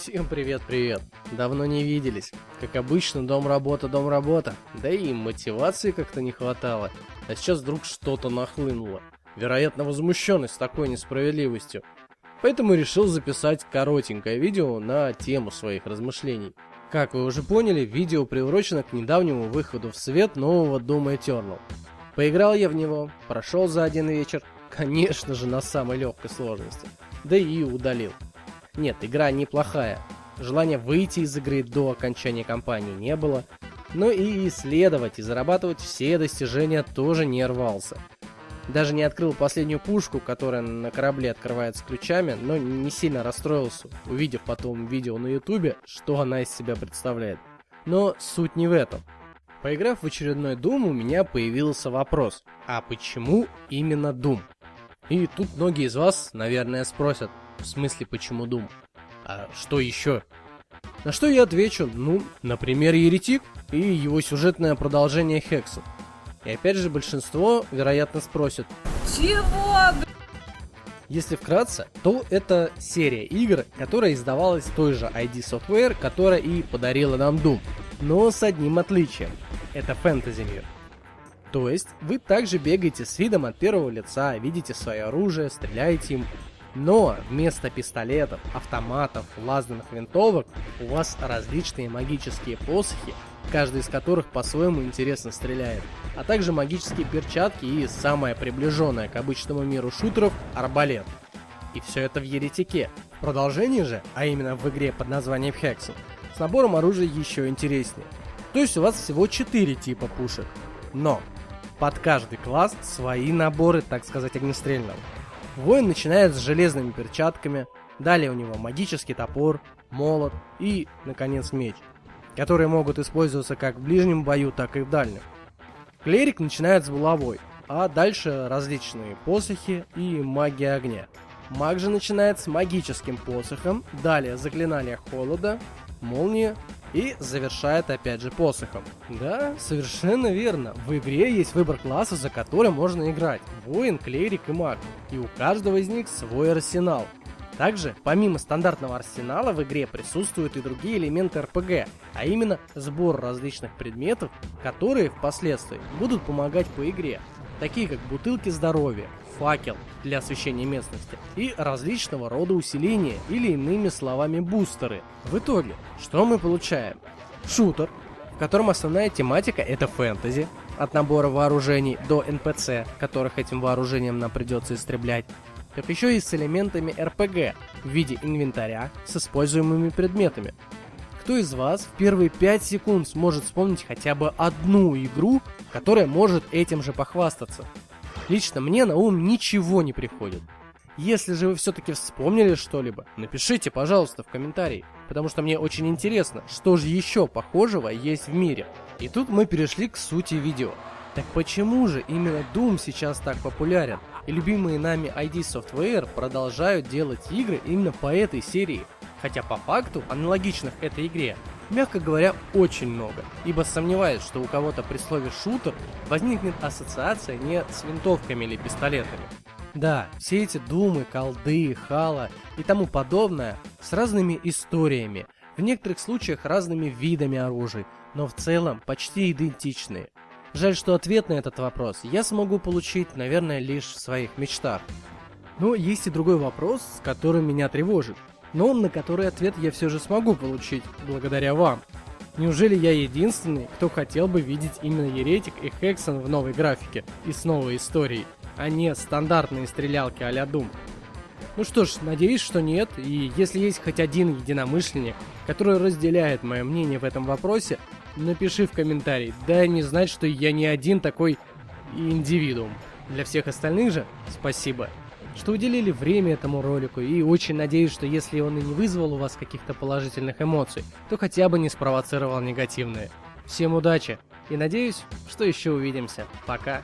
Всем привет-привет! Давно не виделись. Как обычно, дом-работа, дом-работа. Да и мотивации как-то не хватало. А сейчас вдруг что-то нахлынуло. Вероятно, возмущенность такой несправедливостью. Поэтому решил записать коротенькое видео на тему своих размышлений. Как вы уже поняли, видео приурочено к недавнему выходу в свет нового Doom Eternal. Поиграл я в него, прошел за один вечер, конечно же на самой легкой сложности. Да и удалил. Нет, игра неплохая. Желания выйти из игры до окончания кампании не было. Но и исследовать и зарабатывать все достижения тоже не рвался. Даже не открыл последнюю пушку, которая на корабле открывается ключами, но не сильно расстроился, увидев потом видео на ютубе, что она из себя представляет. Но суть не в этом. Поиграв в очередной Doom, у меня появился вопрос: а почему именно Doom? И тут многие из вас, наверное, спросят: в смысле, почему Doom? А что еще? На что я отвечу: например, Еретик и его сюжетное продолжение Hexen. И опять же, большинство, вероятно, спросит: чего? Если вкратце, то это серия игр, которая издавалась той же ID Software, которая и подарила нам Doom. Но с одним отличием. Это фэнтези мир. То есть, вы также бегаете с видом от первого лица, видите свое оружие, стреляете им. Но вместо пистолетов, автоматов, лазерных винтовок у вас различные магические посохи, каждый из которых по-своему интересно стреляет, а также магические перчатки и самое приближенное к обычному миру шутеров — арбалет. И все это в Еретике. В продолжении же, а именно в игре под названием Hexen, с набором оружия еще интереснее. То есть у вас всего 4 типа пушек. Но под каждый класс свои наборы, так сказать, огнестрельного. Воин начинает с железными перчатками, далее у него магический топор, молот и, наконец, меч, которые могут использоваться как в ближнем бою, так и в дальнем. Клерик начинает с булавой, а дальше различные посохи и магия огня. Маг же начинает с магическим посохом, далее заклинание холода, молния и завершает опять же посохом. Да, совершенно верно. В игре есть выбор классов, за которым можно играть. Воин, клерик и маг. И у каждого из них свой арсенал. Также, помимо стандартного арсенала, в игре присутствуют и другие элементы РПГ, а именно сбор различных предметов, которые впоследствии будут помогать по игре, такие как бутылки здоровья, факел для освещения местности и различного рода усиления или иными словами бустеры. В итоге, что мы получаем? Шутер, в котором основная тематика — это фэнтези, от набора вооружений до НПЦ, которых этим вооружением нам придется истреблять, так еще и с элементами РПГ в виде инвентаря с используемыми предметами. Кто из вас в первые 5 секунд сможет вспомнить хотя бы одну игру, которая может этим же похвастаться? Лично мне на ум ничего не приходит. Если же вы все-таки вспомнили что-либо, напишите, пожалуйста, в комментарии, потому что мне очень интересно, что же еще похожего есть в мире. И тут мы перешли к сути видео. Так почему же именно Doom сейчас так популярен? И любимые нами ID Software продолжают делать игры именно по этой серии? Хотя по факту аналогичных этой игре, мягко говоря, очень много. Ибо сомневаюсь, что у кого-то при слове шутер возникнет ассоциация не с винтовками или пистолетами. Да, все эти Думы, колды, Хала и тому подобное с разными историями, в некоторых случаях разными видами оружия, но в целом почти идентичные. Жаль, что ответ на этот вопрос я смогу получить, наверное, лишь в своих мечтах. Но есть и другой вопрос, который меня тревожит, но на который ответ я все же смогу получить, благодаря вам. Неужели я единственный, кто хотел бы видеть именно Еретик и Hexen в новой графике и с новой историей, а не стандартные стрелялки а-ля Doom? Ну что ж, надеюсь, что нет, и если есть хоть один единомышленник, который разделяет мое мнение в этом вопросе, напиши в комментарии, дай мне знать, что я не один такой индивидуум. Для всех остальных же спасибо, что уделили время этому ролику, и очень надеюсь, что если он и не вызвал у вас каких-то положительных эмоций, то хотя бы не спровоцировал негативные. Всем удачи, и надеюсь, что еще увидимся. Пока.